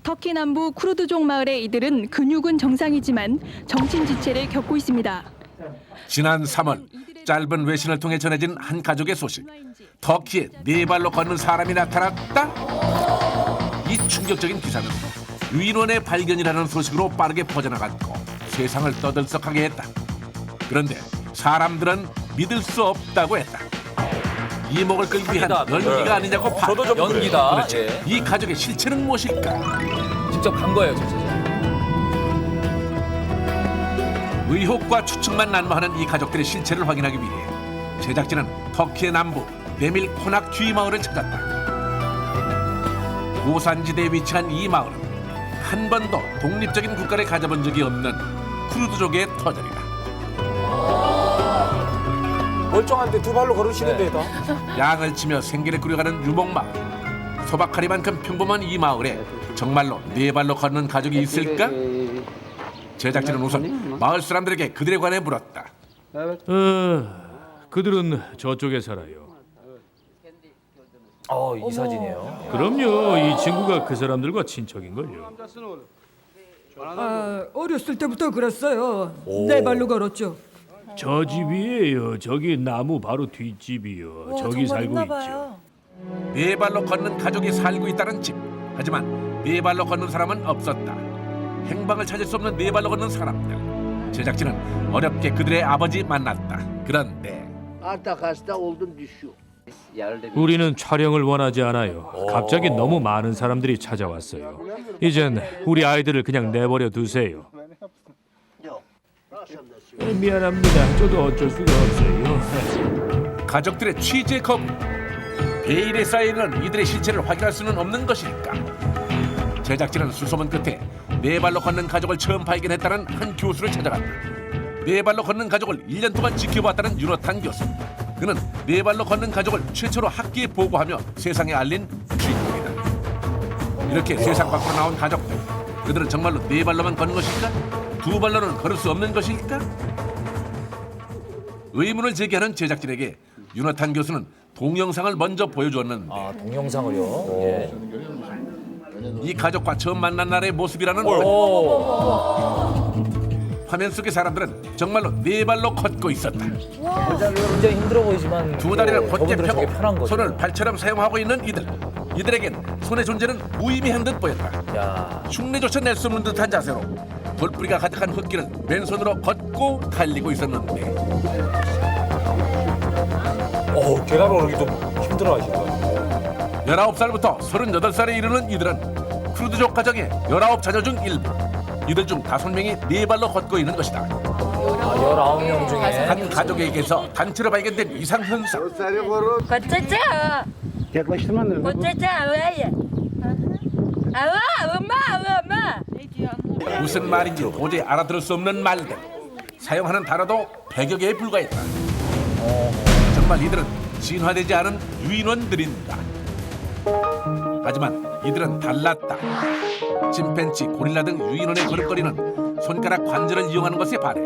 터키 남부 쿠르드족 마을의 이들은 근육은 정상이지만 정신 지체를 겪고 있습니다. 지난 3월 짧은 외신을 통해 전해진 한 가족의 소식. 터키에 네 발로 걷는 사람이 나타났다. 이 충격적인 기사는 유인원의 발견이라는 소식으로 빠르게 퍼져나갔고 세상을 떠들썩하게 했다. 그런데 사람들은 믿을 수 없다고 했다. 이목을 끌기 위한 연기가 아니냐고 파. 저도 좀 연기다. 그렇지. 예. 이 가족의 실체는 무엇일까? 직접 간 거예요, 진짜. 의혹과 추측만 난무하는 이 가족들의 실체를 확인하기 위해 제작진은 터키의 남부 데밀 코낙 귀 마을을 찾았다. 고산지대에 위치한 이 마을은 한 번도 독립적인 국가를 가져본 적이 없는 쿠르드족의 터전이다. 멀쩡한데 두 발로 걸으시는데 다. 양을 치며 생계를 꾸려가는 유목마을. 소박하리만큼 평범한 이 마을에 정말로 네 발로 걷는 가족이 있을까? 제작진은 우선 마을 사람들에게 그들에 관해 물었다. 그들은 저쪽에 살아요. 이 사진이에요. 그럼요. 이 친구가 그 사람들과 친척인걸요. 어렸을 때부터 그랬어요. 네 발로 걸었죠. 저 집이에요. 저기 나무 바로 뒷집이요. 저기 살고 있죠. 네 발로 걷는 가족이 살고 있다는 집. 하지만 네 발로 걷는 사람은 없었다. 행방을 찾을 수 없는 네 발로 걷는 사람들. 제작진은 어렵게 그들의 아버지 만났다. 그런데 Artık hasta oldum düşüyor. 우리는 촬영을 원하지 않아요. 갑자기 너무 많은 사람들이 찾아왔어요. 이젠 우리 아이들을 그냥 내버려 두세요. 미안합니다. 저도 어쩔 수가 없어요. 가족들의 취재 거부. 베일에 쌓여있는 이들의 실체를 확인할 수는 없는 것일까? 제작진은 수소문 끝에 네 발로 걷는 가족을 처음 발견했다는 한 교수를 찾아갔다. 네 발로 걷는 가족을 1년 동안 지켜봤다는 윤호탄 교수. 그는 네 발로 걷는 가족을 최초로 학계에 보고하며 세상에 알린 주인공이다. 이렇게 세상 밖으로 나온 가족들. 그들은 정말로 네 발로만 걷는 것일까? 두 발로는 걸을 수 없는 것일까? 의문을 제기하는 제작진에게 윤호탄 교수는 동영상을 먼저 보여주었는데 동영상을요. 예. 이 가족과 처음 만난 날의 모습이라는 화면 속의 사람들은 정말로 네 발로 걷고 있었다. 굉장히 힘들어 보이지만 두 다리를 곧게 저분들은 저게 편한 펴고 거죠. 손을 발처럼 사용하고 있는 이들. 이들에겐 손의 존재는 무의미한 듯 보였다. 야, 흉내조차 낼 수 없는 듯한 자세로 돌뿌리가 가득한 흙길을 맨손으로 걷고 달리고 있었는데 계단 오르기 좀 힘들어 하신다. 19살부터 38살에 이르는 이들은 쿠르드족 가정의 19자녀 중 일부. 이들 중 5명이 네 발로 걷고 있는 것이다. 19명 중에 한 가족에게서 단체로 발견된 이상 현상. Kocacak. Yaklaştırman lazım. Kocacak awaya. Awa, 엄마. 무슨 말인지 도저히 알아들을 수 없는 말들. 사용하는 단어도 100여 개에 불과했다. 정말 이들은 진화되지 않은 유인원들인가. 하지만 이들은 달랐다. 침팬지, 고릴라 등 유인원의 걸음걸이는 손가락 관절을 이용하는 것에 반해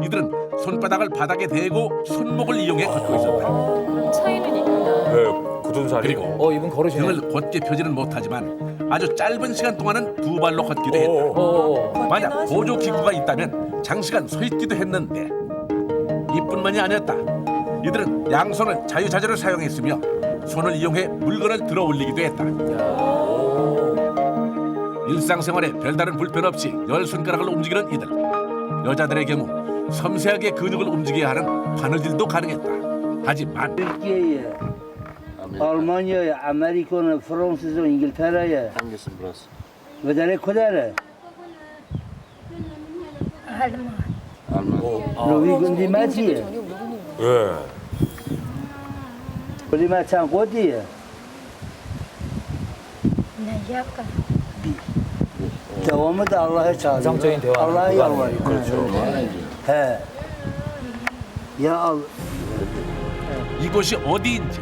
이들은 손바닥을 바닥에 대고 손목을 이용해 걷고 있었다. 차이는 있구나. 네, 굳은 살이. 그리고 이분 걸으시네. 등을 곧게 펴지는 못하지만 아주 짧은 시간 동안은 두 발로 걷기도 했다. 만약 보조 기구가 있다면 장시간 서 있기도 했는데 이뿐만이 아니었다. 이들은 양손을 자유자재로 사용했으며 손을 이용해 물건을 들어 올리기도 했다. 일상생활에 별다른 불편 없이 열 손가락을 움직이는 이들. 여자들의 경우 섬세하게 근육을 움직여야 하는 바느질도 가능했다. 하지만 Türkiye'ye, Almanya'ya, Amerika'ya, Fransa'ya, İngiltere'ye. Hangisi burası? Ve de ne kadar? Rovi Gundimati. 예. Gundimati Godi. Devamı da Allah'a çağırıyor. 이상적인 대화는 Allah'a yalvarıyor. 그렇죠. He. Ya Allah. 이곳이 어디인지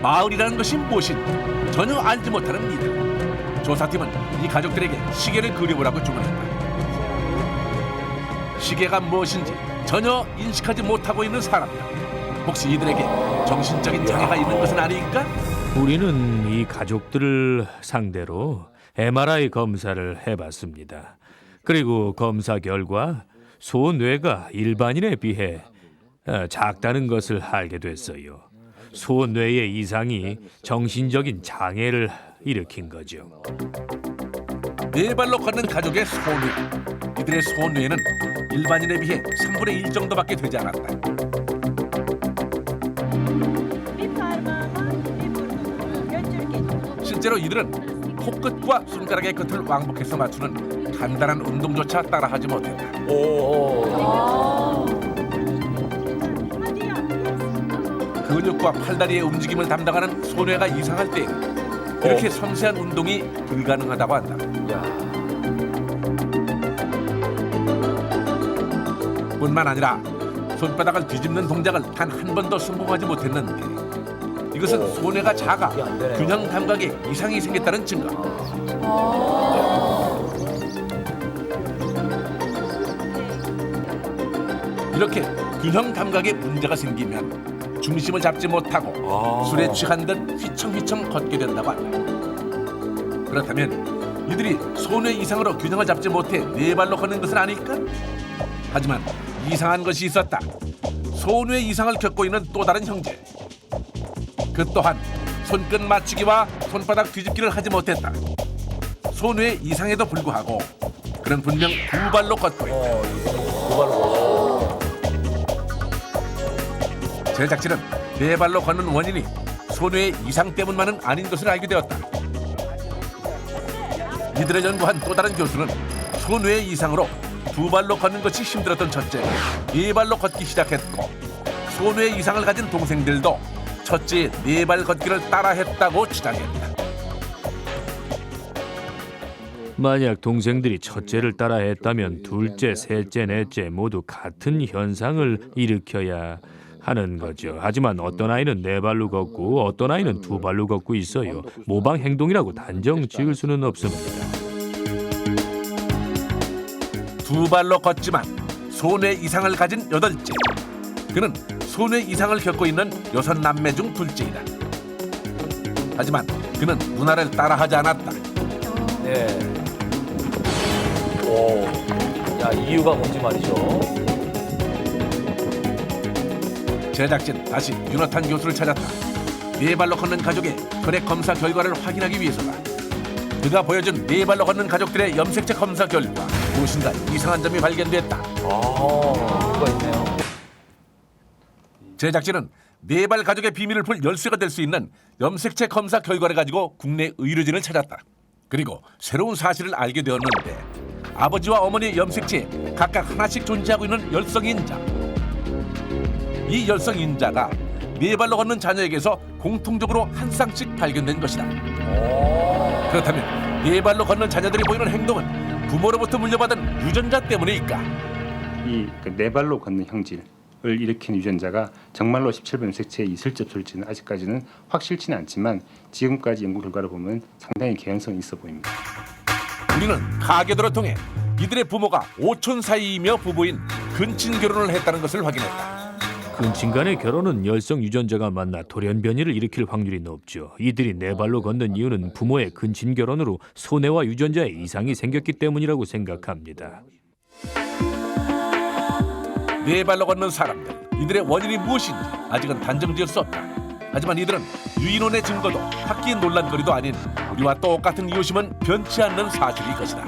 마을이라는 것이 무엇인지 전혀 알지 못하는 이들. 조사팀은 이 가족들에게 시계를 그려보라고 주문했다. 시계가 무엇인지 전혀 인식하지 못하고 있는 사람들. 혹시 이들에게 정신적인 장애가 있는 것은 아닐까? 우리는 이 가족들을 상대로 MRI 검사를 해봤습니다. 그리고 검사 결과 소뇌가 일반인에 비해 작다는 것을 알게 됐어요. 소뇌의 이상이 정신적인 장애를 일으킨 거죠. 네 발로 걷는 가족의 소뇌. 이들의 소뇌는 일반인에 비해 3분의 1 정도밖에 되지 않았다. 실제로 이들은 코끝과 손가락의 끝을 왕복해서 맞추는 간단한 운동조차 따라하지 못했다. 근육과 팔다리의 움직임을 담당하는 소뇌가 이상할 때 이렇게 섬세한 운동이 불가능하다고 한다. 뿐만 아니라 손바닥을 뒤집는 동작을 단 한 번도 성공하지 못했는데 이것은 소뇌가 작아 균형 감각에 이상이 생겼다는 증거. 이렇게 균형 감각에 문제가 생기면 중심을 잡지 못하고 술에 취한 듯 휘청휘청 걷게 된다고 한다. 그렇다면 이들이 소뇌 이상으로 균형을 잡지 못해 네 발로 걷는 것은 아닐까? 하지만 이상한 것이 있었다. 소뇌 이상을 겪고 있는 또 다른 형제. 그 또한 손끝 맞추기와 손바닥 뒤집기를 하지 못했다. 소뇌 이상에도 불구하고 그는 분명 두 발로 걷고 있다. 제작진은 네 발로 걷는 원인이 소뇌의 이상 때문만은 아닌 것을 알게 되었다. 이들을 연구한 또 다른 교수는 소뇌의 이상으로 두 발로 걷는 것이 힘들었던 첫째가 네 발로 걷기 시작했고 소뇌의 이상을 가진 동생들도 첫째의 네 발 걷기를 따라했다고 주장했다. 만약 동생들이 첫째를 따라했다면 둘째, 셋째, 넷째 모두 같은 현상을 일으켜야 하는 거죠. 하지만 어떤 아이는 네 발로 걷고 어떤 아이는 두 발로 걷고 있어요. 모방 행동이라고 단정 지을 수는 없습니다. 두 발로 걷지만 소뇌 이상을 가진 여덟째. 그는 소뇌 이상을 겪고 있는 6남매 중 둘째이다. 하지만 그는 누나를 따라하지 않았다. 네. 야, 이유가 뭔지 말이죠. 제작진 다시 윤호탄 교수를 찾았다. 네 발로 걷는 가족의 혈액 검사 결과를 확인하기 위해서다. 그가 보여준 네 발로 걷는 가족들의 염색체 검사 결과 무엇인가 이상한 점이 발견됐다. 이유가 있네요. 제작진은 네 발 가족의 비밀을 풀 열쇠가 될 수 있는 염색체 검사 결과를 가지고 국내 의료진을 찾았다. 그리고 새로운 사실을 알게 되었는데 아버지와 어머니의 염색체에 각각 하나씩 존재하고 있는 열성인자. 이 열성인자가 네 발로 걷는 자녀에게서 공통적으로 한 쌍씩 발견된 것이다. 그렇다면 네 발로 걷는 자녀들이 보이는 행동은 부모로부터 물려받은 유전자 때문일까? 이 네 발로 걷는 형질을 일으킨 유전자가 정말로 17번 염색체에 있을지 없을지는 아직까지는 확실치는 않지만 지금까지 연구 결과를 보면 상당히 개연성이 있어 보입니다. 우리는 가계도를 통해 이들의 부모가 오촌 사이이며 부부인 근친 결혼을 했다는 것을 확인했다. 근친 간의 결혼은 열성 유전자가 만나 돌연변이를 일으킬 확률이 높죠. 이들이 네 발로 걷는 이유는 부모의 근친 결혼으로 소뇌와 유전자에 이상이 생겼기 때문이라고 생각합니다. 네 발로 걷는 사람들, 이들의 원인이 무엇인지 아직은 단정지을 수 없다. 하지만 이들은 유인원의 증거도 학기 논란거리도 아닌 우리와 똑같은 이웃임은 변치 않는 사실일 것이다.